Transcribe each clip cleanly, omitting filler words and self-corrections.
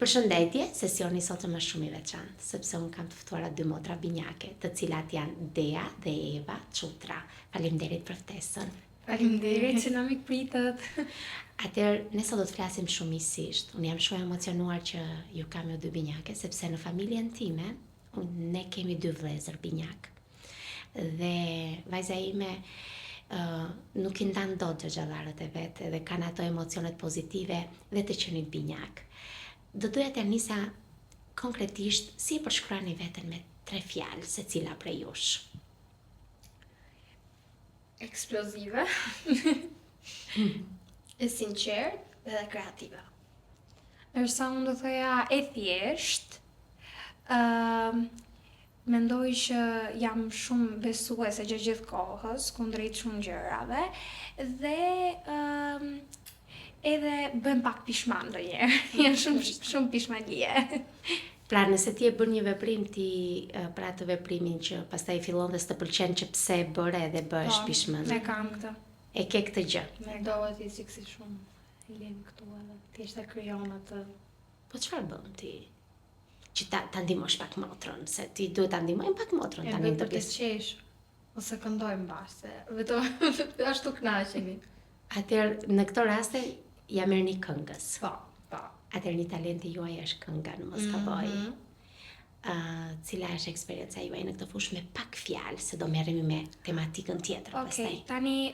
Përshëndetje, sesioni sot është shumë i veçantë, sepse unë kam të ftuara dy motra binjake, të cilat janë Dea dhe Eva Çutra. Faleminderit për ftesën. Faleminderit që na mikpritët. Atëherë, ne sot do të flasim shumësisht. Unë jam shumë emocionuar që ju kam ju dy binjake, sepse në familjen time ne kemi dy vëllezër binjak. Dhe vajza ime nuk i ndan dot xhallarët e vet dhe kanë ato emocionet pozitive dhe të qenit binjak. Do doja të nisa konkretisht si e përshkruani veten me 3 fjalë secila prej jush. Eksplozive. E sinqert dhe kreative. Ndërsa unë do thoja e thjesht, mendoj që jam shumë besuese gjatë gjithë kohës kundrejt shumë gjërave dhe edhe bëm pak pishman ndonjëherë. Jam shumë pishmanie. Pra nëse ti e bën një veprim ti për atë veprimin që pastaj fillon dhe s'të pëlqen që pse e bëre dhe bëhesh pishmën. E kam këtë. E ke këtë gjë. Mendohet i si shumë lem këtu edhe thjesht e krijon atë. Po çfarë bën ti? Që ta ndihmosh pak motrën, se ti duhet ta ndihmojmë pak motrën tani të qesh ose këndojmë bashkë. Vetëm ashtu kënaqemi. Atëherë në këto raste ja merrni këngës. Po. Atëherë një talenti juaj është kënga, në mos gaboj. Cila është eksperjenca juaj në këtë fushë me pak fjalë, se do merremi me tematikën tjetër pastaj. Okej, tani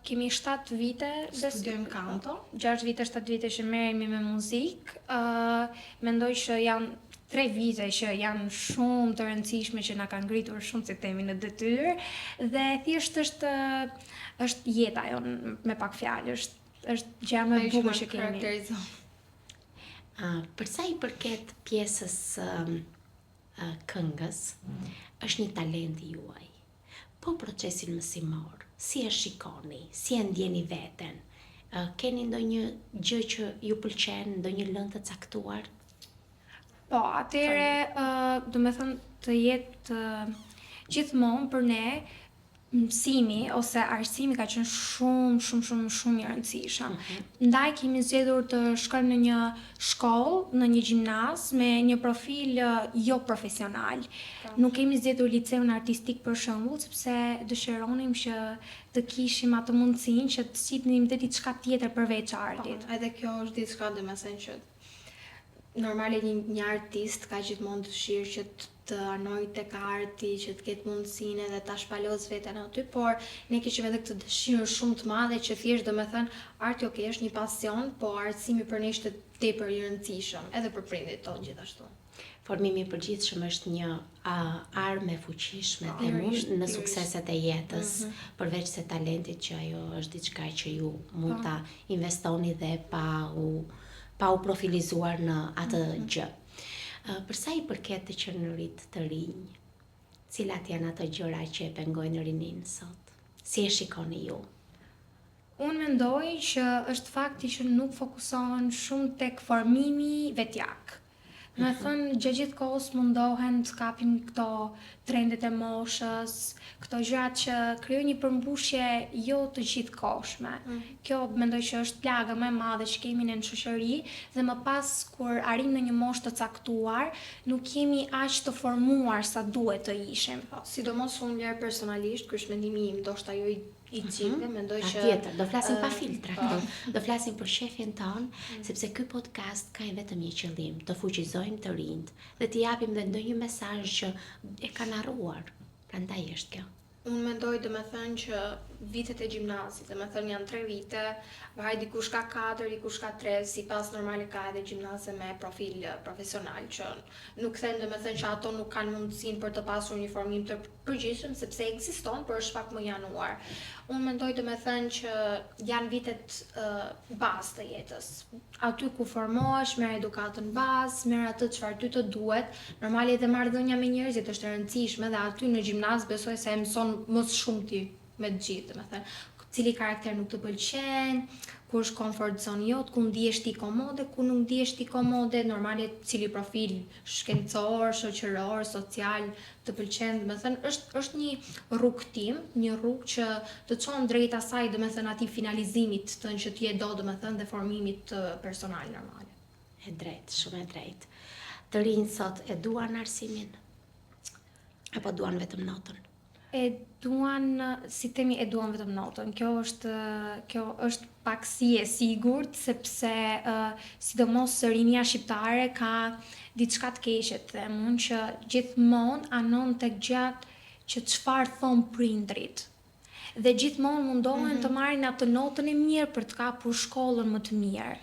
kemi 7 vite studiojmë kanto, 6 vite, 7 vite që merremi me muzikë. Mendoj që janë 3 vite që janë shumë të rëndësishme që na kanë ngritur shumë si themi në detyrë dhe thjesht është jeta jonë me pak fjalë, është gjë më e bukur që kemi. Për sa i përket pjesës këngës, është një talent juaj. Po procesin mësimor, si e shikoni, si e ndjeni veten? Keni ndonjë gjë që ju pëlqen, ndonjë lëndë të caktuar? Po, atëre, do me thënë të jetë gjithmonë për ne mësimi ose arsimi ka qenë shumë i rëndësishëm. Ndaj kemi zgjedhur të shkojmë në një shkollë, në një gjimnaz me një profil jo profesional. Nuk kemi zgjedhur liceun artistik për shembull, sepse dëshironim që të kishim atë mundësinë që të sillnim te diçka tjetër përveç artit. Edhe kjo është diçka domethënë që normale një artist ka gjithmonë dëshirë që të anojë tek arti, që të ketë mundësinë edhe ta shpaloz veten aty, por ne kishim edhe këtë dëshirë shumë të madhe që thjesht domethënë arti është një pasion, po artësimi për ne ishte tepër i rëndësishëm, edhe për prindit tonë gjithashtu. Formimi i përgjithshëm është një armë e fuqishme në sukseset e jetës, përveç se talentit që ajo është diçka që ju mund ta investoni dhe pa u profilizuar në atë gjë. Për sa i përket të qenurit të rinj, cilat janë ato gjëra që e pengojnë rinin sot? Si e shikoni ju? Unë mendoj që është fakti që nuk fokusohen shumë tek formimi vetjak. Me thënë, gjithë kohës mundohen të kapim këto trendet e moshës, këto gjërat që krijojnë një përmbushje jo të gjithëkohshme. Kjo mendoj që është plaga më e madhe që kemi në shoqëri dhe më pas kur arrim në një moshë të caktuar, nuk jemi aq të formuar sa duhet të ishim. Sidomos unë njerë personalisht, ky është mendimi im, ndoshta jo i cilë, mendoj që... Tjetër, do flasim pa filtra këtu, do flasim për shefin tonë, sepse ky podcast ka vetëm një qëllim, të fuqizojmë të rinjt dhe t'i japim dhe ndonjë mesazh që e kanë harruar. Prandaj është kjo. Unë mendoj domethënë që vitet e gjimnazit, domethënë janë 3 vite, varet dikush ka 4, dikush ka 3, sipas normale ka edhe gjimnaze me profil profesional që nuk them domethënë që ato nuk kanë mundësinë për të pasur një formim të përgjithshëm sepse ekziston, por është pak më i anuar. Unë mendoj domethënë që janë vitet bazë të jetës. Aty ku formohesh, merr edukatën bazë, merr atë çfarë ty të duhet. Normale edhe marrëdhënia me njerëzit është e rëndësishme dhe aty në gjimnaz besoj se e mëson më shumë ti me të gjithë, domethënë, cili karakter nuk të pëlqen, ku është comfort zone jot, ku ndihesh ti komode, ku nuk ndihesh ti komode, normale cili profil shkencor, shoqëror, social të pëlqen, domethënë është një rrugtim, një rrugë që të çon drejt asaj, domethënë atij finalizimit të që ti e do, domethënë dhe formimit personal normal. E drejt, shumë e drejt. Të rinjt sot e duan arsimin? Apo duan vetëm notën? E duan, si themi, e duan vetëm notën. Kjo është pak si e sigurt, sepse sidomos rinia shqiptare ka diçka të keqe, të them unë, që gjithmonë anon tek gjatë që çfarë thon prindrit. Dhe gjithmonë mundohen të marrin atë notën e mirë për të kapur shkollën më të mirë.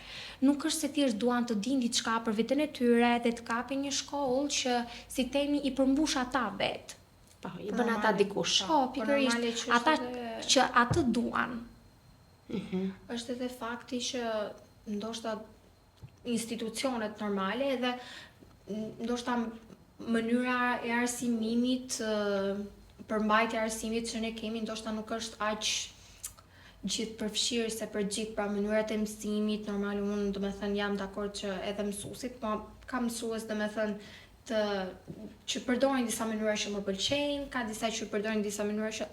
Nuk është se thjesht duan të dinë diçka për veten e tyre dhe të kapin një shkollë që, si themi, i përmbush ata vetë. Po, i bën ata dikush. Po, pikërisht, ata që atë duan. Është edhe fakti që ndoshta institucionet normale edhe ndoshta mënyra e arsimimit, përmbajtja e arsimit që ne kemi ndoshta nuk është aq gjithë përfshirë se për gjithë, pra mënyrat e mësimit, normale unë domethënë jam dakord që edhe mësuesit, po ka mësues domethënë që përdorin disa mënyra që më pëlqejnë, ka disa që përdorin disa mënyra që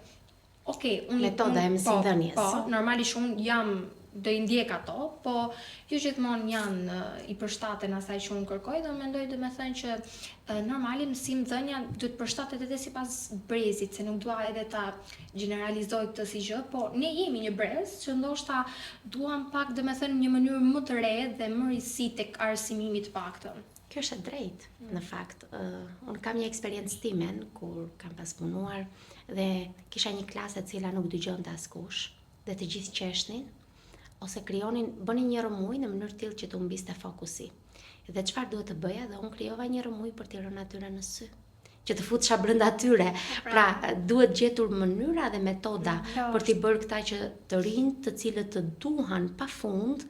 metoda e mësimdhënies. Po, normalisht unë jam do i ndjek ato, po jo gjithmonë janë i përshtaten asaj që unë kërkoj dhe mendoj domethënë që normali mësimdhënia duhet përshtatet edhe sipas brezit, se nuk dua edhe ta generalizoj këtë si gjë, po ne jemi një brez që ndoshta duam pak domethënë një mënyrë më të re dhe më risi tek arsimimi të paktën. Kjo është e drejtë, në fakt. Unë kam një eksperiencë timen, kur kam pas punuar, dhe kisha një klasë e cila nuk dëgjonte askush, dhe të gjithë qeshnin, ose bënin një rëmuj në mënyrë tillë që të humbiste fokusi. Dhe çfarë duhet të bëja, dhe unë krijova një rëmuj për t'i rënë atyre në sy, që të futesha brenda tyre. Pra, duhet gjetur mënyra dhe metoda për t'i bërë këta që të rinj, të cilët të duhan pafund,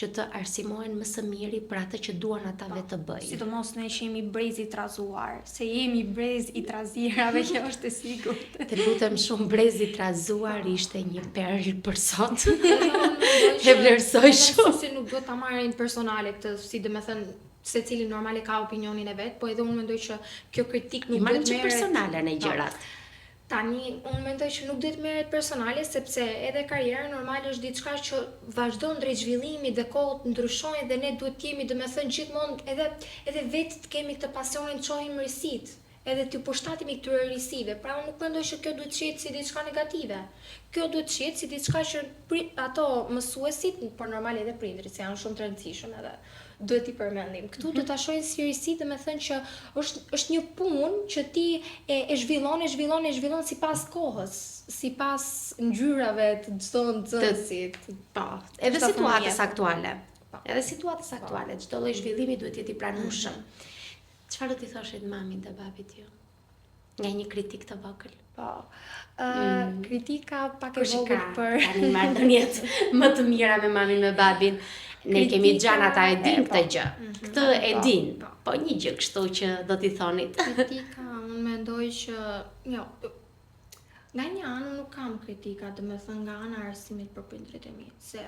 që të arsimohen më së miri për atë që duan ata vetë të bëjnë. Sidomos ne që jemi brez i trazuar, se jemi brez i trazirave, kjo është e sigurt. Të lutem shumë, brez i trazuar ishte një perl për sot. E vlerësoj shumë. Si nuk duhet ta marrin personale këtë, si domethënë secili normale ka opinionin e vet, po edhe unë mendoj që kjo kritik nuk duhet merret personale në gjërat. Tani, unë mendoj që nuk duhet merret personale, sepse edhe karriera normale është diçka që vazhdon drejt zhvillimit dhe kohët ndryshojnë dhe ne duhet të jemi domethënë gjithmonë edhe vetë të kemi këtë pasionin të shohim risit, edhe të përshtatemi këtyre risive. Pra unë nuk mendoj që kjo duhet shihet si diçka negative. Kjo duhet shihet si diçka që ato mësuesit, por normale edhe prindrit, se janë shumë të rëndësishëm edhe duhet i përmendim. Këtu duhet ta shohin si risi, domethënë që është një punë që ti e zhvillon sipas kohës, sipas ngjyrave të çdo nxënësit. Po, edhe situatës aktuale. Edhe situatës aktuale, çdo lloj zhvillimi duhet jetë i pranueshëm. Çfarë do t'i thoshit mamit dhe babit ju? Nga një kritik të vogël. Po. Kritika pak e vogël për tani marrëdhëniet më të mira me mamin me babin. Ne kemi gjan ata e din këtë gjë. Këtë e din. Po një gjë kështu që do t'i thonit. Kritika, unë mendoj që jo. Nga një anë nuk kam kritika, domethënë nga ana e arsimit për prindrit e mi, se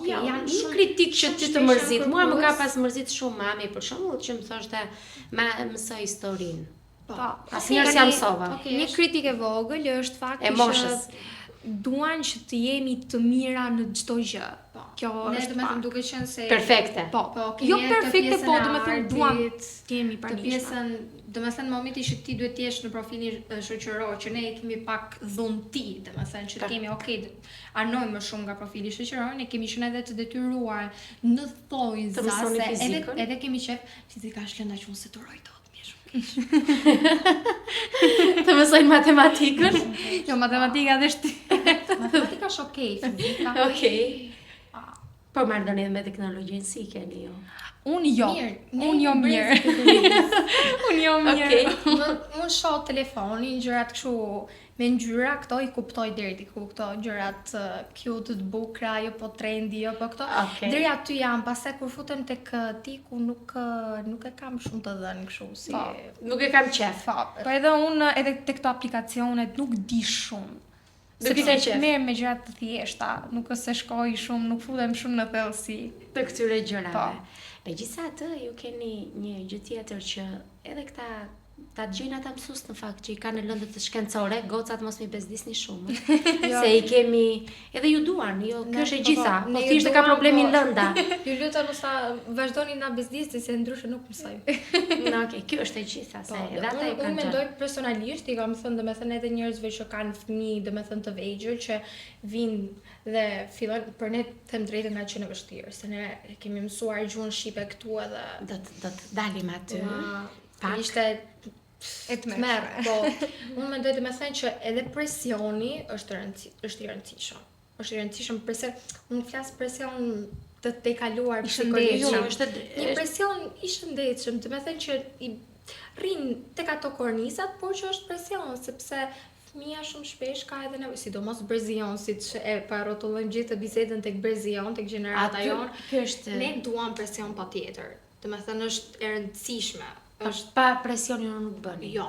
janë shumë kritik që ti të mërzit. Mua më ka pas mërzit shumë mami, për shembull, që më thoshte, mësoj historinë. Po, asnjëherë s'jam mësova. Një kritikë e vogël është fakti që duan që të jemi të mira në çdo gjë. Kjo është domethënë duke qenë se perfekte. Po, jo perfekte, po domethënë duan të jemi të pjesën, domethënë momenti që ti duhet të jesh në profilin shoqëror, që ne kemi pak dhunti, domethënë që kemi anojmë më shumë nga profili shoqëror, ne kemi qenë edhe të detyruar në thojza se edhe kemi qef fizika është lënda që unë se duroj dot. Të mësojnë matematikën? Jo, matematika dhe matematika është okej, fizika. Okej. Po marrëdhënie me teknologjinë si keni ju? Unë jo mirë. Unë shoh telefonin, gjërat kështu me ngjyra, këto i kuptoj deri diku, këto gjërat cute të bukura, jo po trendy, jo po këto. Deri aty jam, pastaj kur futem tek tiku nuk e kam shumë të dhënë kështu si. Nuk e kam qef. Po edhe unë edhe tek këto aplikacionet nuk di shumë. Sepse merrem me gjëra të thjeshta, nuk është se shkoj shumë, nuk futem shumë në thellësi të këtyre gjërave. Megjithatë, ju keni një gjë tjetër që edhe këta Ta dëgjojnë ata mësues në fakt që i kanë në lëndët të shkencore, gocat mos mi bezdisni shumë. Jo. Se i kemi edhe ju duan, jo, kjo është e gjitha, po ne ju thjesht e ka duam, problemin po. lënda. Ju lutem mos ta vazhdoni na bezdisni se ndryshe nuk mësojmë. Në, okay, kjo është e gjitha, se edhe ata e Unë kanë. mendoj personalisht, i kam thënë domethënë edhe njerëzve që kanë fëmijë domethënë të vegjël që vinë dhe fillon për ne them drejtën nga që në vështirë, se ne kemi mësuar gjuhën shqipe këtu edhe Do të dalim aty. Pak. ishte E të merë, po unë mendoj domethënë që edhe presioni është i rëndësishëm. Është i rëndësishëm përse unë flas presion të kaluar I psikologjik. shëndetshëm. Një presion i shëndetshëm, do të thënë që i rrin tek ato kornizat, por që është presion, sepse fëmia shumë shpesh ka edhe nevojë, sidomos brezion, siç e parrotullojmë gjithë bisedën tek brezion, tek gjenerata jonë. Kjo është Ne duam presion patjetër. Do të thënë është e rëndësishme. Është pa presionin nuk bëni. jo,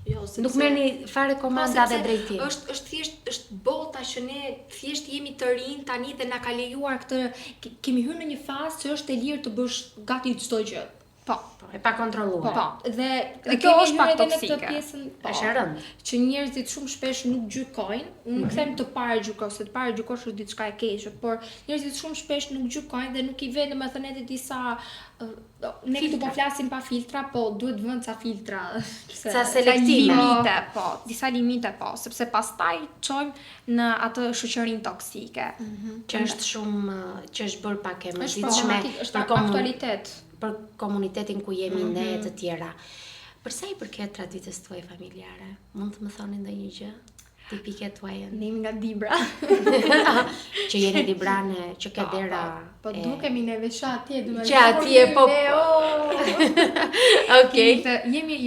sepse Nuk merrni fare komanda dhe sepse drejtim. Është thjesht është bota që ne thjesht jemi të rinj tani dhe na ka lejuar këtë kemi hyrë në një fazë që është e lirë të bësh gati çdo gjë. Po. E pa kontrolluar. Po, dhe kjo kemi është pak hyrë edhe në këtë toksike. pjesën, Është e rëndë. që njerëzit shumë shpesh nuk gjykojnë, nuk them të paragjykosh, se të paragjykosh është diçka e keqe, por njerëzit shumë shpesh nuk gjykojnë dhe nuk i vënë domethënë edhe disa ne këtu po flasim pa filtra, po duhet vënë ca filtra. Ca selektime. Limite, po, disa limite po, sepse pastaj çojmë në atë shoqërinë toksike. Që është shumë që është bërë pak e Është mërzitshme problematik, është aktualitet. për komunitetin ku jemi ne e të tjera. Për sa i përket traditës tuaj familjare, mund të më thoni ndonjë gjë tipike tuaje? Ne jemi nga Dibra. Që jeni Dibrane, që ke dera. Po dukemi neve që atje, Që atje, po. Okej. Jemi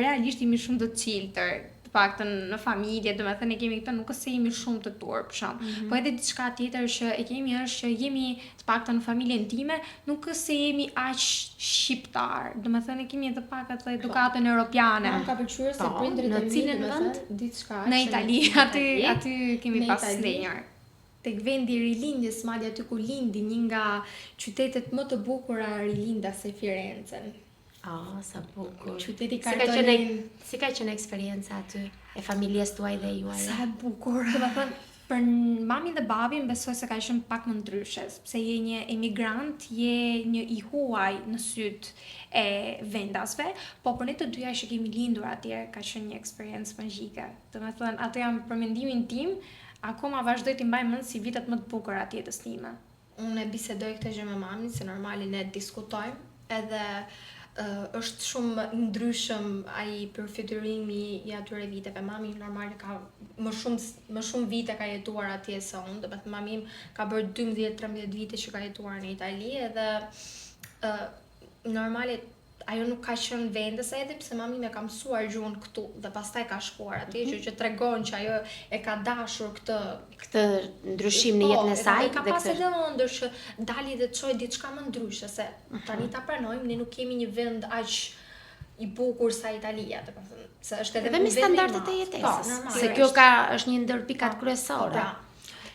realisht jemi shumë të chillter. Paktën në familje, domethënë kemi këtë nuk është se jemi shumë të turpshëm, po edhe diçka tjetër që e kemi është që jemi të paktën në familjen time, nuk është se jemi aq shqiptar, domethënë kemi edhe pak atë edukatën europiane. Më ka pëlqyer se Po, prindrit në e mi, cilin domethënë, vend? diçka Në që Itali, në aty kemi Në pas Itali. ndenjër. Tek vendi i rilindjes, madje aty ku lindi një nga qytetet më të bukura rilinda se Firenzen. Sa bukur. Qyteti Si ka Kartolin. si ka qenë eksperienca aty e familjes tuaj dhe juaj? Sa e bukur. Domethënë për mamin dhe babin besoj se ka qenë pak më ndryshe, sepse je një emigrant, je një i huaj në syt e vendasve, po për ne të dyja që kemi lindur atje ka qenë një eksperiencë magjike. Domethënë atë jam për mendimin tim, akoma vazhdoj të mbaj mend si vitet më të bukura të jetës time. Unë e bisedoj këtë gjë me mamin, se normali ne diskutojmë, edhe është shumë ndryshëm ai përfytyrimi i atyre viteve. Mami normale ka më shumë vite ka jetuar atje se unë, domethënë mami im ka bërë 12-13 vite që ka jetuar në Itali edhe normale ajo nuk ka qenë vendese edhe pse mami me ka mësuar gjuhën këtu dhe pastaj ka shkuar atje, që tregon që ajo e ka dashur këtë ndryshim në jetën e saj ka pas edhe ëndër që dali dhe të çojë diçka më ndryshe, se tani ta pranojmë, ne nuk kemi një vend aq i bukur sa Italia, domethënë, se është edhe me standardet e jetesës. Se kjo është një ndër pikat kryesore.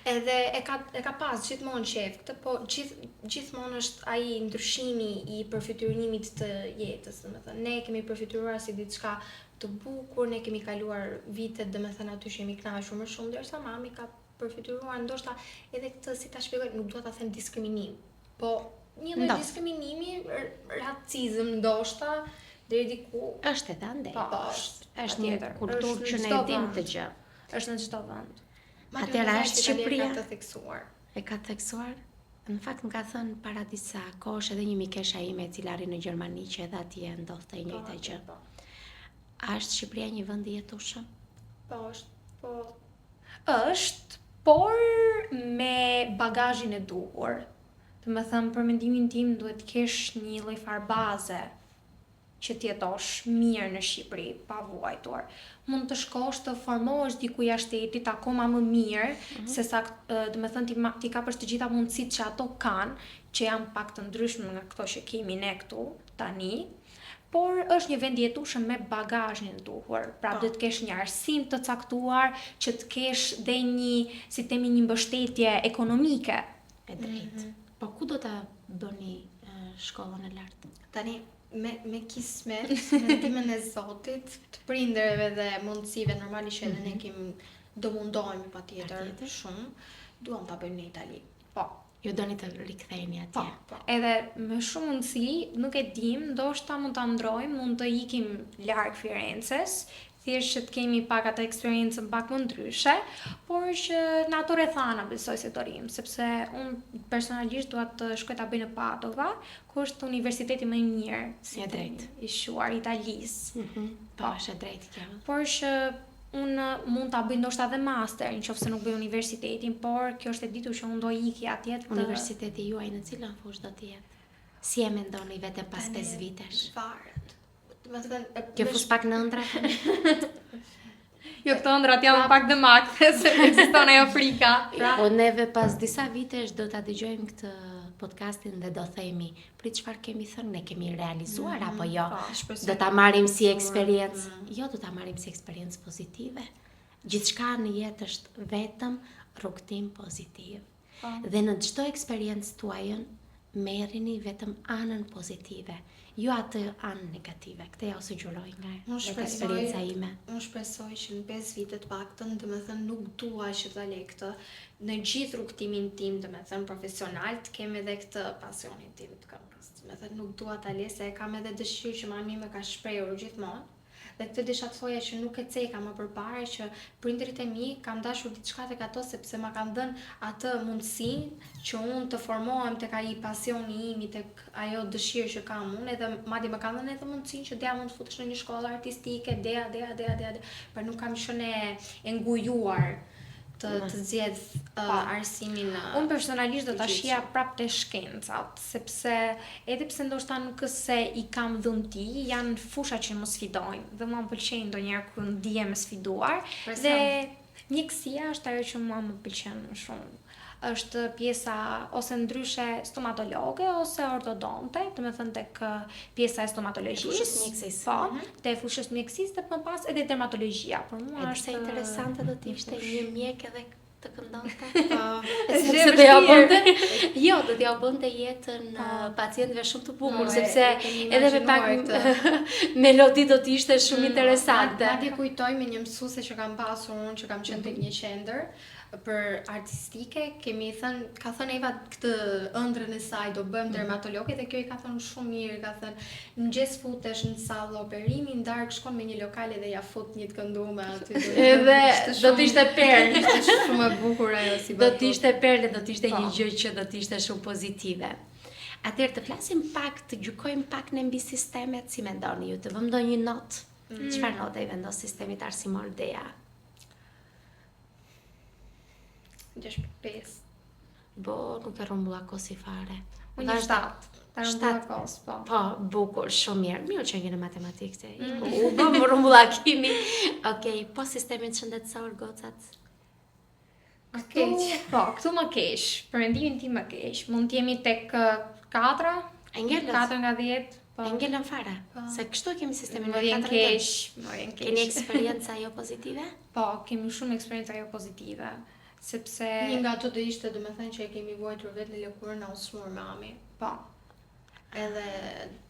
Edhe e ka pas gjithmonë qef këtë, po gjithmonë është ai ndryshimi i përfytyrimit të jetës, domethënë ne kemi përfytyruar si diçka të bukur, ne kemi kaluar vitet domethënë aty që jemi kënaqur më shumë, ndërsa mami ka përfytyruar ndoshta edhe këtë, si ta shpjegoj, nuk dua ta them diskriminim, po një lloj diskriminimi, racizëm ndoshta deri diku. Është edhe andaj. Po, është një kulturë që ne e dim të gjë. Është në çdo vend. Atëra është Shqipëria ka të theksuar. E ka theksuar? Në fakt më ka thënë para disa kohësh edhe një mikesha ime e cila arrin në Gjermani që edhe atje ndodhte e njëjta gjë. A është Shqipëria një vend i jetueshëm? Po, është, Është, por me bagazhin e duhur. Domethënë për mendimin tim duhet të kesh një lloj farbaze që të jetosh mirë në Shqipëri, pa vuajtur. Mund të shkosh të formohesh diku jashtë shtetit akoma më mirë, se sa domethënë ti kapësh të gjitha mundësitë që ato kanë, që janë pak të ndryshme nga këto që kemi ne këtu tani, por është një vend i jetueshëm me bagazhin e duhur. Pra duhet të kesh një arsim të caktuar, që të kesh dhe një mbështetje ekonomike. E drejtë. Po ku do ta bëni shkollën e lartë? tani me kismet, me ndihmën e Zotit, të prindërve dhe mundësive normalisht edhe ne kemi do mundohemi patjetër shumë, duam ta bëjmë në Itali. Po. Ju doni të riktheheni atje. Po. Edhe me shumë mundësi, nuk e dim, ndoshta mund ta ndrojmë, mund të ikim larg Firences, thjesht që të kemi pak atë eksperiencën pak më ndryshe, por që në ato rrethana besoj se do rim, sepse unë personalisht dua të shkoj ta bëj në Padova, ku është universiteti më i mirë, Si e drejt. i shuar Italisë. Po, është e drejtë kjo. Por që unë mund ta bëj ndoshta edhe master, nëse nuk bëj universitetin, por kjo është e ditur që unë do ikja atje të Universiteti juaj në cilën fushë do të jetë? Si e mendoni vetëm pas 5 vitesh? Varet. Do të thënë, Kjo fus pak në ëndra? Jo, këto ëndrat janë pak dhe makte, se ekziston ajo frika. Po neve pas disa vitesh do ta dëgjojmë këtë podcastin dhe do themi për çfarë kemi thënë, ne kemi realizuar apo jo. Do ta marrim si eksperiencë. Jo, do ta marrim si eksperiencë pozitive. Gjithçka në jetë është vetëm rrugtim pozitiv. Dhe në çdo eksperiencë tuajën merrini vetëm anën pozitive, jo atë anën negative. Këtë ja u sugjeroj nga eksperienca ime. Unë shpresoj që në 5 vite të paktën, domethënë nuk dua që ta lej këtë në gjithë rrugtimin tim, domethënë profesional, të kem edhe këtë pasionin tim të këngës. Domethënë nuk dua ta lej se kam edhe dëshirë që mami më ka shprehur gjithmonë. Dhe këtë desha të thoja që nuk e ceka më përpara që prindërit e mi kam dashur diçka tek ato sepse ma kanë dhënë atë mundësinë që unë të formohem tek ai pasioni im, tek ajo dëshirë që kam unë, edhe madje më kanë dhënë edhe mundësinë që dea mund të futesh në një shkollë artistike, dea, por nuk kam qenë e ngujuar të zgjedh arsimin. Unë personalisht do ta shija prapë te shkencat, sepse edhe pse ndoshta nuk është se i kam dhunti, janë fusha që më sfidojnë dhe më pëlqejnë ndonjëherë kur ndihem e sfiduar. Dhe mjekësia është ajo që mua më pëlqen më shumë. Është pjesa ose ndryshe stomatologe ose ortodonte, do të thënë tek pjesa e stomatologjisë, fushës mjekësisë. Po, te fushës mjekësisë dhe më pas edhe dermatologjia. Për mua është interesante do të ishte një mjek edhe të këndonte. Sepse do t'ja bënte, jo, do t'ja bënte jetën pacientëve shumë të bukur, sepse edhe me pak melodi do të ishte shumë interesante. Madje kujtoj me një mësuese që kam pasur unë, që kam qenë tek një qendër për artistike, ka thënë Eva këtë ëndrën e saj do bëjmë dermatologe dhe kjo i ka thënë shumë mirë, ka thënë mëngjes futesh në sallë operimi, ndark shkon me një lokale dhe ja fut një të këndume aty. Edhe do të ishte perlë. Ishte shumë e bukur ajo si do të ishte perlë, do të ishte një gjë që do të ishte shumë pozitive. Atëherë të flasim pak, të gjykojmë pak në mbi sistemet, si mendoni ju, të vëmë ndonjë notë. Çfarë note i vendos sistemit arsimor Dea? 6.5. Bo, nuk e rumbulla kosi fare. Unë 7. Ta rumbulla kos, po. Po, bukur, shumë mirë. Mirë që ngjë në matematikë se u bë më rumbullakimi. Okej, po sistemin shëndetësor gocat. Këtu më keq. Për mendimin tim më keq. Mund të jemi tek 4. Engelët? 4 nga 10. Po. Engelën fare. Se kështu kemi sistemin Më vjen keq. Keni eksperiencë jo pozitive? Po, kemi shumë eksperiencë jo pozitive. Sepse një nga ato do ishte domethënë që e kemi vuajtur vetë në lëkurën na usmur mami. Po. Edhe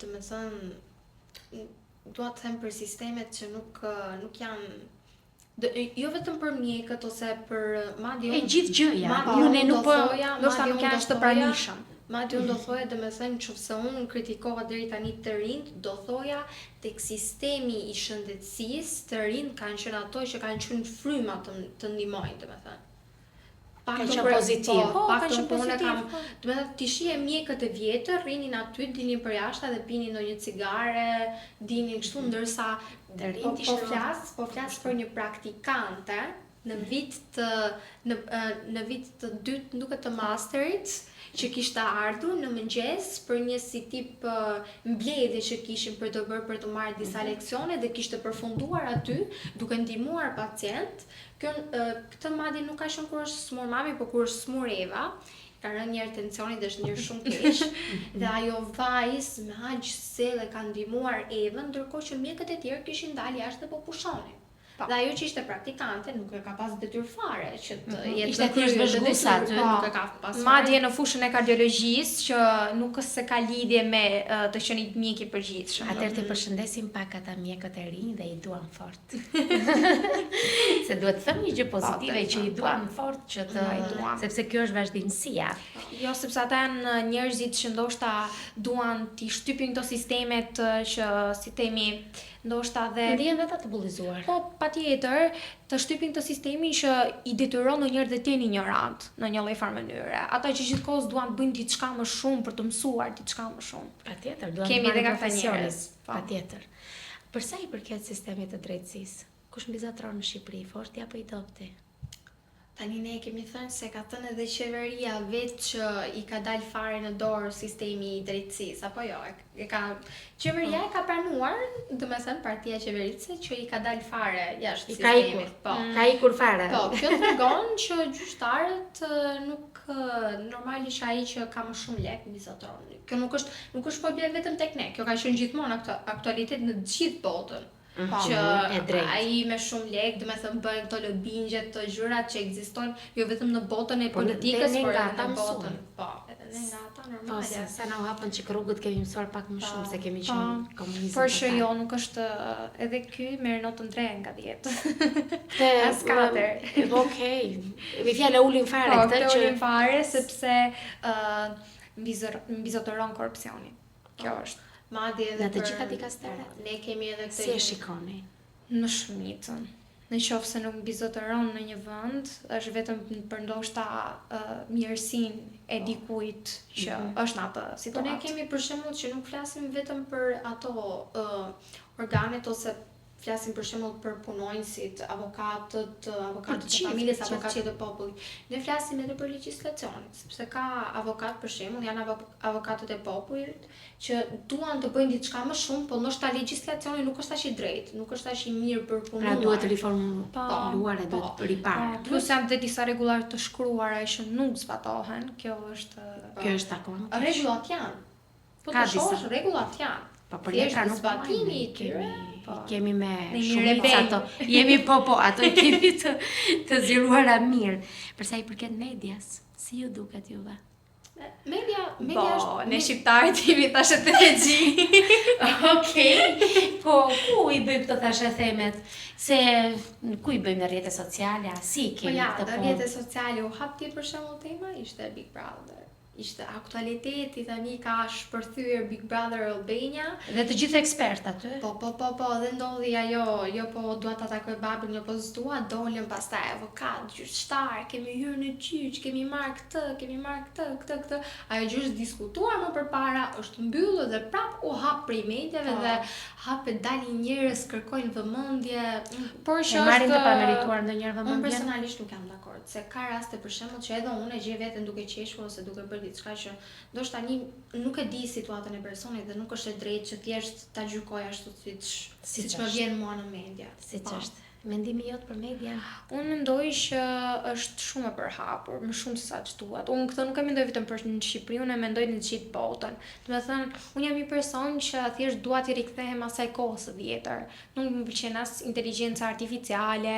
domethënë dua të them për sistemet që nuk janë jo vetëm për mjekët ose për madje e gjithë gjëja. Unë nuk po ndoshta nuk janë të pranishëm. Madje unë do thoja domethënë nëse unë kritikova deri tani të rinjt, do thoja tek sistemi i shëndetësisë të rinjt kanë qenë ato që kanë qenë fryma të ndihmojnë domethënë. Ka qenë pozitiv. Po, ka qenë pozitiv. Do të ti shije mjekët e vjetër, rrinin aty, dilnin për jashtë dhe pinin ndonjë cigare, dinin kështu ndërsa po flas për një praktikante në vit të dytë duke të masterit që kishte ardhur në mëngjes për një si tip mbledhje që kishin për të marrë disa leksione dhe kishte përfunduar aty duke ndihmuar pacient. Këtë madje nuk ka qenë kur është smur mami, por kur është smur Eva, ka rënë një tensioni dhe është një shumë keq. Dhe ajo vajzë me aq zell e ka ndihmuar Evën, ndërkohë që mjekët e tjerë kishin dalë jashtë dhe po pushonin. Dhe ajo që ishte praktikante nuk e ka pas detyrë fare që të jetë Ishte thjesht vëzhguesa aty, nuk e ka pas fare. Madje në fushën e kardiologjisë që nuk se ka lidhje me të qenit mjek i përgjithshëm. Atëherë të përshëndesim pak ata mjekët e rinj dhe i duam fort. Se duhet të them një gjë pozitive që i duam fort që të sepse kjo është vazhdimësia. Jo, sepse ata janë njerëzit që ndoshta duan t'i shtypin këto sistemet që si themi ndoshta dhe Ndihen vetë të bullizuar. po patjetër të shtypin këtë sistemin që i detyron ndonjëherë dhe të jenë ignorant në një lloj farë mënyre. Ata që gjithkohës duan të bëjnë diçka më shumë për të mësuar diçka më shumë. Patjetër, duam Kemi të edhe marrim ka këta profesionin. njerëz. Po. Patjetër. Për sa i përket sistemit të drejtësisë, kush mbizotron në Shqipëri, forti apo i dobti? Tani ne kemi thënë se ka thënë edhe qeveria vetë që i ka dalë fare në dorë sistemi i drejtësisë, apo jo? Qeveria e ka pranuar, domethënë partia e qeverisë që i ka dalë fare jashtë Ka sistemit. ikur. Po. Ka ikur fare. Po, kjo tregon që gjyqtarët nuk normalisht ai që ka më shumë lek mbizotron. Kjo nuk është problem vetëm tek ne. Kjo ka qenë gjithmonë aktualitet në të gjithë botën. Që e drejtë. ai me shumë lek, domethënë bëjnë këto lobingje të gjërat që ekzistojnë jo vetëm në botën e politikës, por edhe në botën. Po, edhe ne nga ata Po, normale. sa na u hapën që rrugët kemi mësuar pak më shumë se kemi qenë komunizëm. Por që jo, nuk është edhe ky merr notën 3 nga 10. Te As 4. Okej. Mi fjalë ulin fare Po, këtë këtë që ulin fare sepse mbizotëron korrupsionin. Kjo është. Madje edhe Në të gjitha dikasteret. Ne kemi edhe këtë. si e shikoni? Në shumicën. Në qoftë se nuk mbizotëron në një vend, është vetëm për ndoshta mirësinë e dikujt që është në atë Po ne situatë. kemi për shembull që nuk flasim vetëm për ato organet ose flasim për shembull për punonjësit, avokatët e familjes, avokatët e popullit. Ne flasim edhe për legjislacionin, sepse ka avokat për shembull, janë avokatët e popullit që duan të bëjnë diçka më shumë, por ndoshta legjislacioni nuk është aq i drejtë, nuk është aq i mirë për punuar. Pra duhet riformuar e duhet riparë. Plus janë dhe disa rregulla të shkruara që nuk zbatohen. Kjo është Kjo është akoma. Rregullat janë. Po Ka të shohësh disa. rregullat janë. Po për Thjesht letra nuk zbatimi i bëjmë, tyre, kemi me Ne jemi shumicë rebel. ato. Jemi po, ato i kemi të zgjeruara mirë. Për sa i përket medias, si ju duket juve? Media Po, është ne shqiptarët jemi thashë telegji. Okej. Po ku i bëjmë këto thashë themet? Se ku i bëjmë në rrjetet sociale, si Po kemi ja, këtë në punë? rrjetet sociale u hap ti për shembull tema ishte Big Brother. Ishte aktualiteti tani ka shpërthyer Big Brother Albania. Dhe të gjithë ekspert aty. Po, dhe ndodhi ajo, jo po dua ta takoj babin, jo po s'dua, dolën pastaj avokat, gjyqtar, kemi hyrë në gjyq, kemi marrë këtë. Ajo gjë është diskutuar më përpara, është mbyllur dhe prap u hap prej mediave dhe hapet dalin njerëz kërkojnë vëmendje. Por E që marrin të është pamerituar ndonjëherë Unë vëmendjen. personalisht nuk jam dakord, se ka raste për shembull që edhe unë e gjej veten duke qeshur ose duke bërë diçka që ndoshta tani nuk e di situatën e personit dhe nuk është e drejtë që thjesht ta gjykoj ashtu siç më vjen mua në media. Siç Po. është. Mendimi jot për median? unë mendoj që është shumë e përhapur, më shumë se sa ç'duhet. Unë këtë nuk e mendoj vetëm për në Shqipëri, unë e mendoj në të gjithë botën. Do të thënë, unë jam një person që thjesht dua t'i rikthehem asaj kohës së vjetër. Nuk më pëlqen as inteligjenca artificiale,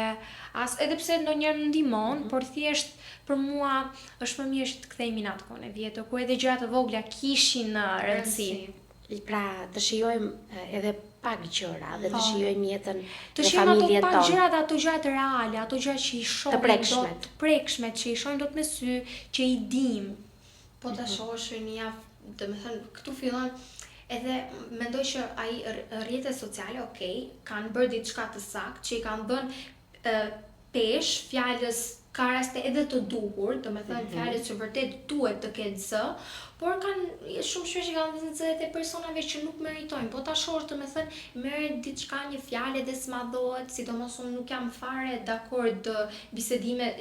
as edhe pse ndonjëherë më ndihmon, por thjesht për mua është më mirë që të kthehemi në atë kohën e vjetër, ku edhe gjërat e vogla kishin rëndësi. Pra, të shijojmë edhe pak gjëra dhe të shijojmë jetën Të e shijojmë ato familjet pak tonë. gjëra dhe ato gjërat reale, ato gjëra që i shohim Të prekshmet. dot, prekshmet që i shohim dot me sy, që i dim. Po ta shohësh një javë, domethënë këtu fillon edhe mendoj që ai rrjetet sociale, kanë bërë diçka të saktë që i kanë dhënë pesh fjalës ka raste edhe të duhur, domethënë fjalës që vërtet duhet të ketë zë, por kanë shumë shpesh i kanë dhënë zë të personave që nuk meritojnë. Po ta shohësh domethënë merret diçka një fjalë dhe smadhohet, sidomos unë nuk jam fare dakord bisedime,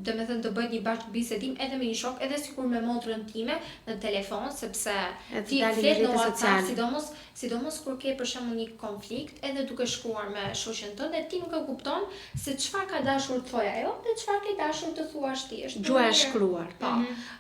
domethënë të bëj një bashkë bisedim edhe me një shok, edhe sikur me motrën time në telefon, sepse ti flet në WhatsApp, sidomos kur ke për shembull një konflikt, edhe duke shkruar me shoqen tënde, ti nuk e kupton se çfarë ka dashur të thojë ajo dhe çfarë ke dashur të thuash ti. Gjua e shkruar. Po,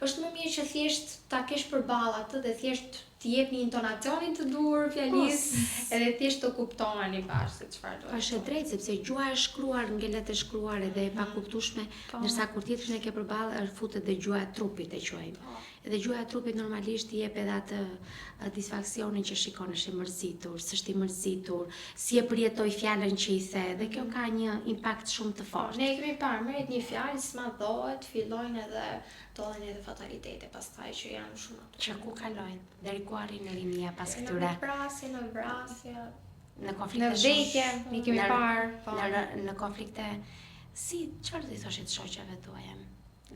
është më mirë që thjesht ta kesh përballë atë dhe thjesht t'i jepni intonacionin të duhur fjalisë, edhe thjesht të kuptoheni bashkë se çfarë do. Është e drejtë sepse gjua e shkruar, ngelet e shkruar edhe e pakuptueshme, ndërsa kur tjetrin e ke përballë është futet dhe gjua e trupit e quajmë. Edhe gjua e trupit normalisht i jep edhe atë disfaksionin që shikon është i mërzitur, s'është i mërzitur, si e përjetoi fjalën që i the, dhe kjo ka një impakt shumë të fortë. Ne kemi parë merret një fjalë, smadhohet, fillojnë edhe ndodhen edhe fatalitete pastaj që janë shumë ato. Që ku kalojnë, deri ku arrin në rinia pas këtyre. Në vrasje, në konflikte në vdekje, ne kemi parë, po. Në konflikte, çfarë do i thoshit shoqeve tuaja,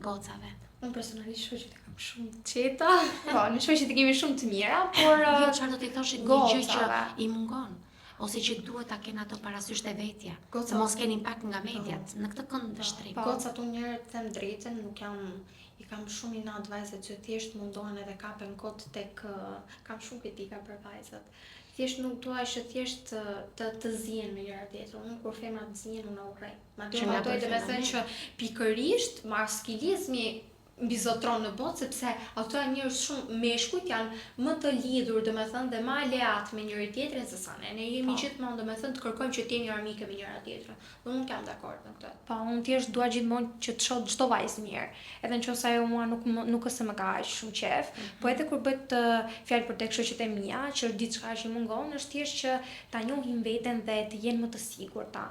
gocave? Unë personalisht shoqet e kam shumë qeta. Po, në shoqet e kemi shumë të mira, por jo, çfarë do t'i thoshit një gjë që i mungon, ose që duhet ta kenë ato parasysh te vetja, se mos kenë impakt nga mediat. Në këtë kënd është drejt. Gocat unë njëherë them drejtën, nuk jam i kam shumë inat vajzat që thjesht mundohen edhe kapen kot tek kam shumë kritika për vajzat. Thjesht nuk dua që thjesht të zihen me njëra tjetrën. Unë kur femrat zihen unë urrej. Madje ato do të thënë që pikërisht maskilizmi mbizotron në botë sepse ato janë njerëz shumë meshkujt, janë më të lidhur, domethënë, dhe më aleat me njëri tjetrin se sa ne. Ne jemi gjithmonë domethënë të kërkojmë që të jemi armike me njëra tjetrën. Unë nuk jam dakord me këtë. Po, unë thjesht dua gjithmonë që të shoh çdo vajzë mirë. Edhe nëse ajo mua nuk është se më ka aq shumë qef, po edhe kur bëhet fjalë për tek shoqet e mia, që është diçka që mungon, është thjesht që ta njohin veten dhe të jenë më të sigurta.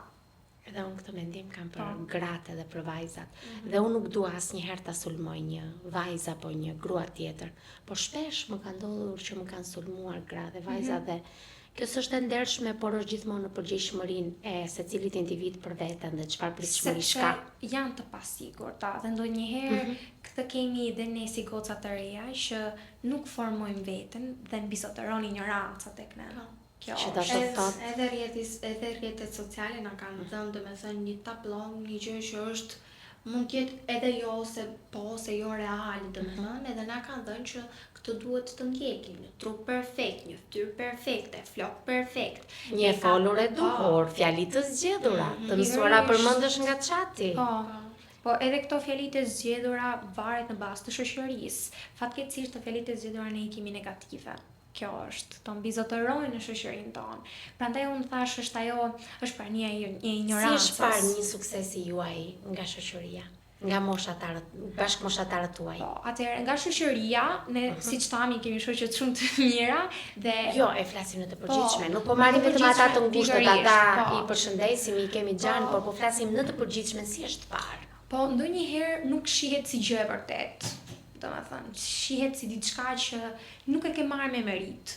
Edhe unë këtë mendim kam për gratë dhe për vajzat. Dhe unë nuk dua asnjëherë ta sulmoj një vajzë apo një grua tjetër, por shpesh më ka ndodhur që më kanë sulmuar gra dhe vajza dhe kjo s'është e ndershme, por është gjithmonë në përgjegjësinë e secilit individ për veten dhe çfarë pritshmërish ka. Janë të pasigurta dhe ndonjëherë këtë kemi edhe ne si goca të reja që nuk formojmë veten dhe mbizotëroni ignoranca tek ne. Që do të thotë edhe rrjetet sociale na kanë dhënë domethënë një tablon, një gjë që është mund të jetë edhe jo ose po ose jo reale domethënë, edhe na kanë dhënë që këtë duhet të ndjekim, një trup perfekt, një fytyrë perfekte, flok perfekt, një folur e duhur, fjali të zgjedhura, të mësuara përmendesh nga çati. Po edhe këto fjalitë e zgjedhura varet në bazë të shoqërisë. Fatkeqësisht të fjalitë e zgjedhura ne i kemi negative. Kjo është, të mbizotërojnë në shoqërinë tonë. Prandaj unë thash është prania e ignorancës. Si është parë një suksesi juaj nga shoqëria, nga moshatarët, bashkëmoshatarët tuaj? Po, atëherë nga shoqëria, ne siç thami kemi shoqet shumë të mira dhe jo, e flasim në të përgjithshme. Nuk po marrim vetëm ata të ngushtë, ata i përshëndesim, i kemi gjanë, por po flasim në të përgjithshme si është parë. Po, ndonjëherë nuk shihet si gjë e vërtetë. Domethënë, shihet si diçka që nuk e ke marrë me merit.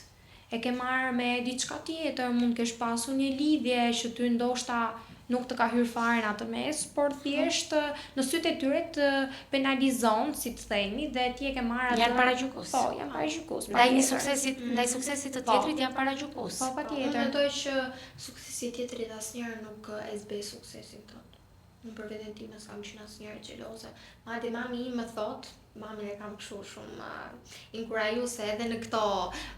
E ke marrë me diçka tjetër, mund kesh pasur një lidhje që ty ndoshta nuk të ka hyrë fare në atë mes, por thjesht në sytë e tyre të penalizon, si të themi, dhe ti e ke marrë atë. Janë paragjykus. Po, janë paragjykus. Ndaj suksesit të tjetrit janë paragjykus. Po, patjetër. Unë mendoj që suksesi i tjetrit asnjëherë nuk e zbej suksesin tënd. Unë për veten time s'kam qenë asnjëherë xheloze. Madje mami im më thot, mamin e kam kështu shumë inkurajuese edhe në këto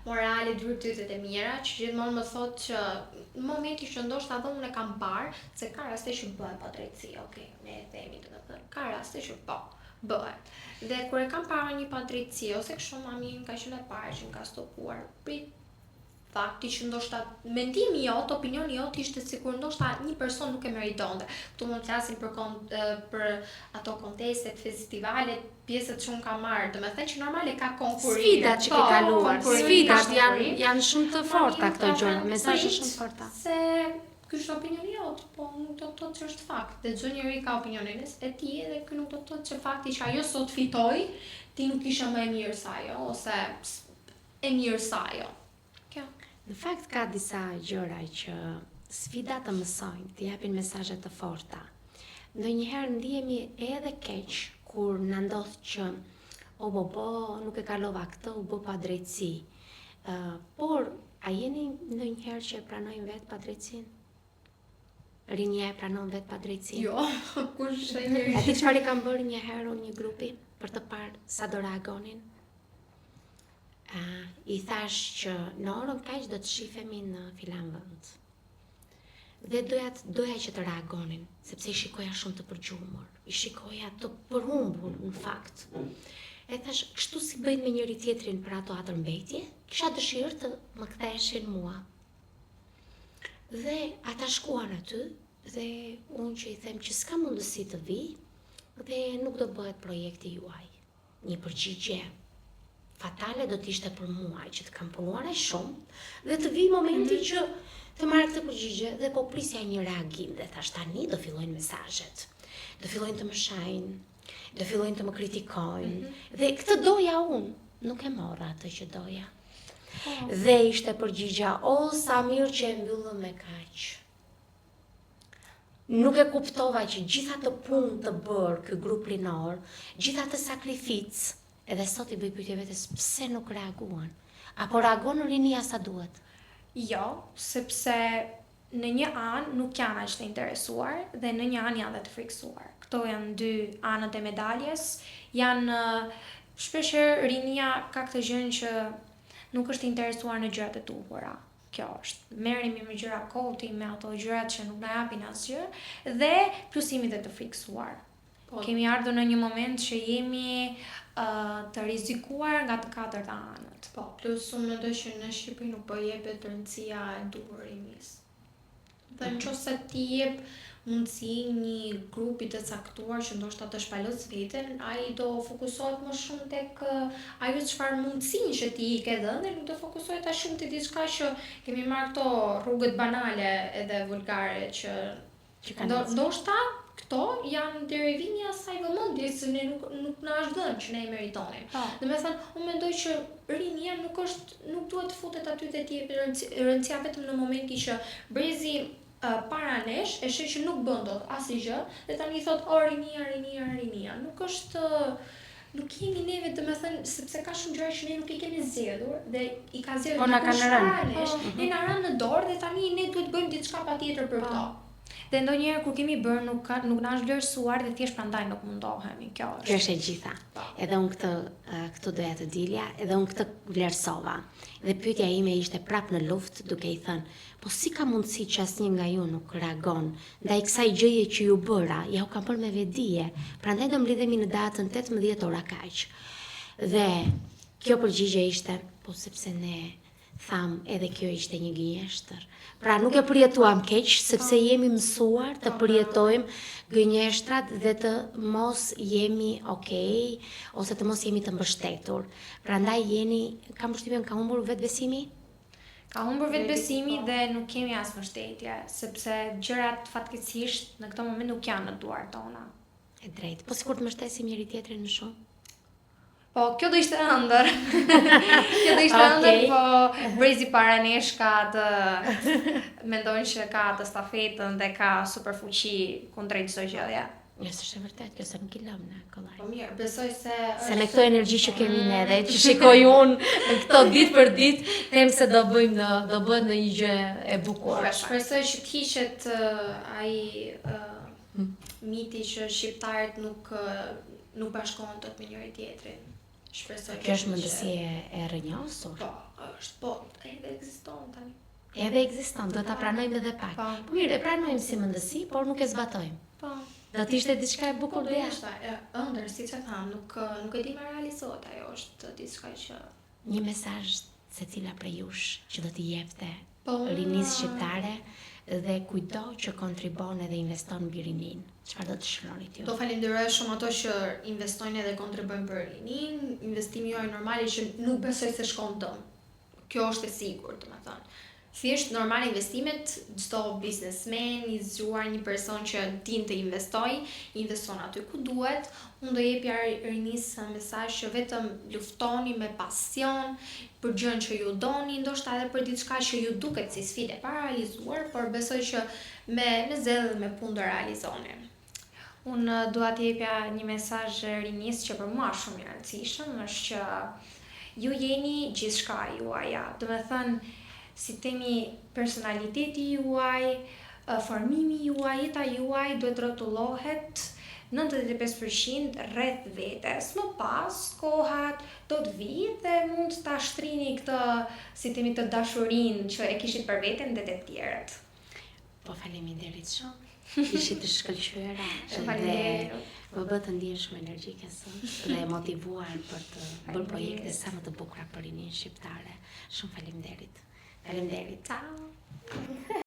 morale virtytet e mira, që gjithmonë më thot që në momentin që ndoshta edhe unë e kam parë se ka raste që bëhet padrejtësi, okay, ne e themi domethënë, ka raste që po bëhet. Dhe kur e kam parë një padrejtësi ose kështu mami im ka qenë e parë që më ka stopuar prit fakti që ndoshta mendimi jot, opinioni jot ishte sikur ndoshta një person nuk e meritonte. Ktu mund të flasim për ato kontestet, festivalet, pjesët që unë kam marrë, domethënë që normale ka konkurrim. Sfidat që ke kaluar, sfidat janë shumë të forta këto gjëra, mesazhe shumë forta. Se ky është opinioni jot, po nuk do të thotë që është fakt. Dhe çdo njeri ka opinionin e tij dhe ky nuk do të thotë që fakti që ajo sot fitoi, ti nuk ishe më e mirë se ajo ose e mirë se ajo. Në fakt ka disa gjëra që sfidat të mësojnë, të japin mesazhe të forta. Ndonjëherë ndihemi edhe keq kur na ndodh që nuk e kalova këtë, u bë padrejtësi. Por a jeni ndonjëherë që e pranojnë vetë padrejtësinë? Rinja e pranon vetë padrejtësinë? Jo, kush e njëri. A ti çfarë kam bërë një herë një grupi për të parë sa do reagonin? I thash që në orën kaq do të shifemi në filan vend. Dhe doja që të reagonin, sepse i shikoja shumë të përgjumur, i shikoja të përhumbur në fakt. E thash, kështu si bëjnë me njëri tjetrin për ato atërmbetje, kisha dëshirë të më ktheheshin mua. Dhe ata shkuan aty dhe unë që i them që s'ka mundësi të vi dhe nuk do bëhet projekti juaj. Një përgjigje fatale do t'ishte për mua që të kam punuar aq shumë dhe të vi momenti që të marrë këtë përgjigje dhe po prisja një reagim dhe thash tani do fillojnë mesazhet. Do fillojnë të më shajnë, do fillojnë të më kritikojnë dhe këtë doja unë, nuk e morra atë që doja. Dhe ishte përgjigja, o sa mirë që e mbyllëm me kaq. Nuk e kuptova që gjitha të punë të bërë ky grup rinor, gjitha të sakrificë, edhe sot i bëj pyetje vetes pse nuk reaguan, apo reagon rinia sa duhet. Jo, sepse në një anë nuk janë aq të interesuar dhe në një anë janë dhe të friksuar. Këto janë dy anët e medaljes, janë shpeshherë rinia ka këtë gjën që nuk është interesuar në gjërat e tuhura. Kjo është. Merremi me gjëra koti, me ato gjërat që nuk na japin asgjë dhe plusimi dhe të friksuar. Kemi ardhur në një moment që jemi të rrezikuar nga të katërta anët. Po, plus unë mendoj që në Shqipëri nuk po jepet rëndësia e duhur rinis. Dhe nëse ti jep mundësi një grupi të caktuar që ndoshta të shpalos veten, ai do fokusohet më shumë tek ajo çfarë mundësinë që ti i ke dhënë dhe nuk do fokusohet as shumë te diçka që kemi marrë këto rrugët banale edhe vulgare që ndoshta këto janë derivimi i asaj vëmendjes që ne nuk na është dhënë që ne e meritonim. Domethënë, unë mendoj që rinia nuk duhet të futet aty dhe të jepet rëndësia vetëm në momenti që brezi para nesh e sheh që nuk bën dot asgjë dhe tani thot o rinia. Nuk jemi neve, domethënë, sepse ka shumë gjëra që ne nuk i kemi zgjedhur dhe i ka zgjedhur na kanë rënë. Ne na rënë në dorë dhe tani ne duhet bëjmë diçka patjetër për këto. Dhe ndonjëherë kur kemi bërë nuk na është vlerësuar dhe thjesht prandaj nuk mundohemi. Kjo është e gjitha. Edhe unë këtu doja të dilja, edhe unë këtë vlerësova. Dhe pyetja ime ishte prap në luftë duke i thënë, po si ka mundësi që asnjë nga ju nuk reagon ndaj kësaj gjëje që ju bëra, ja u kam bërë me vetdije, prandaj do mblidhemi në datën 18 ora kaq. Dhe kjo përgjigje ishte, po sepse ne tham edhe kjo ishte një gënjeshtër. Pra nuk e përjetuam keq, sepse jemi mësuar të përjetojmë gënjeshtrat dhe të mos jemi okay, ose të mos jemi të mbështetur. Prandaj kam përshtypjen ka humbur vetbesimi? Ka humbur vetbesimi dhe nuk kemi as mbështetje, sepse gjërat fatkeqësisht në këtë moment nuk janë në duart tona. E drejtë. Po sikur të mbështesim njëri tjetrin më shumë? Po, kjo do ishte ëndër. Po brezi para nesh ka mendojnë që ka të stafetën dhe ka superfuqi kundrejt çdo gjëje. Nëse është e vërtet, kjo se nuk i lëm në kollaj. Po mirë, besoj se me këto energji që kemi ne dhe që shikoj unë në këto ditë për ditë, them se do bëhet në një gjë e bukur. Shpresoj që të hiqet ai miti që shqiptarët nuk bashkohen dot me njëri tjetrin. Shpresoj kjo është mendësi e rrënjosur. Po, është, po, edhe ekziston tani. Edhe ekziston, do ta pranojmë edhe pak. Po mirë, e pranojmë si mendësi, por nuk e zbatojmë. Po. Do të ishte diçka e bukur dhe jashtë. Ëndër, siç e tham, nuk e di me realizohet, ajo është diçka që një mesazh secila prej jush që do t'i jepte rinisë shqiptare dhe kujdo që kontribon edhe investon mbi rinin. Çfarë do të shkruani ti? Do falenderoj shumë ato që investojnë edhe kontribojnë për rinin. Investimi juaj normali që nuk besoj se shkon dëm. Kjo është e sigurt, domethënë. Thjesht normal investimet, çdo biznesmen i zgjuar, një person që din të investon aty ku duhet. Unë do jepja rinisë mesazh që vetëm luftoni me pasion për gjën që ju doni, ndoshta edhe për diçka që ju duket si sfidë e parealizuar, por besoj që me zell dhe me punë do realizoni. Unë dua të jepja një mesazh rinisë që për mua shumë i rëndësishëm, është që ju jeni gjithçka juaja. Domethënë, si temi personaliteti juaj, formimi juaj, jeta juaj duhet rrotullohet 95% rreth vetes. Më pas, kohat do të vijë dhe mund ta shtrini këtë, si temi, të dashurinë që e kishit për veten dhe të tjerët. Po faleminderit shumë. Ishit të shkëlqyera Shumë dhe faleminderit. më bë të ndihem shumë energjike sot dhe e motivuar për të bërë projekte sa më të bukura për rinin shqiptare. Shumë faleminderit. Faleminderit. Ciao.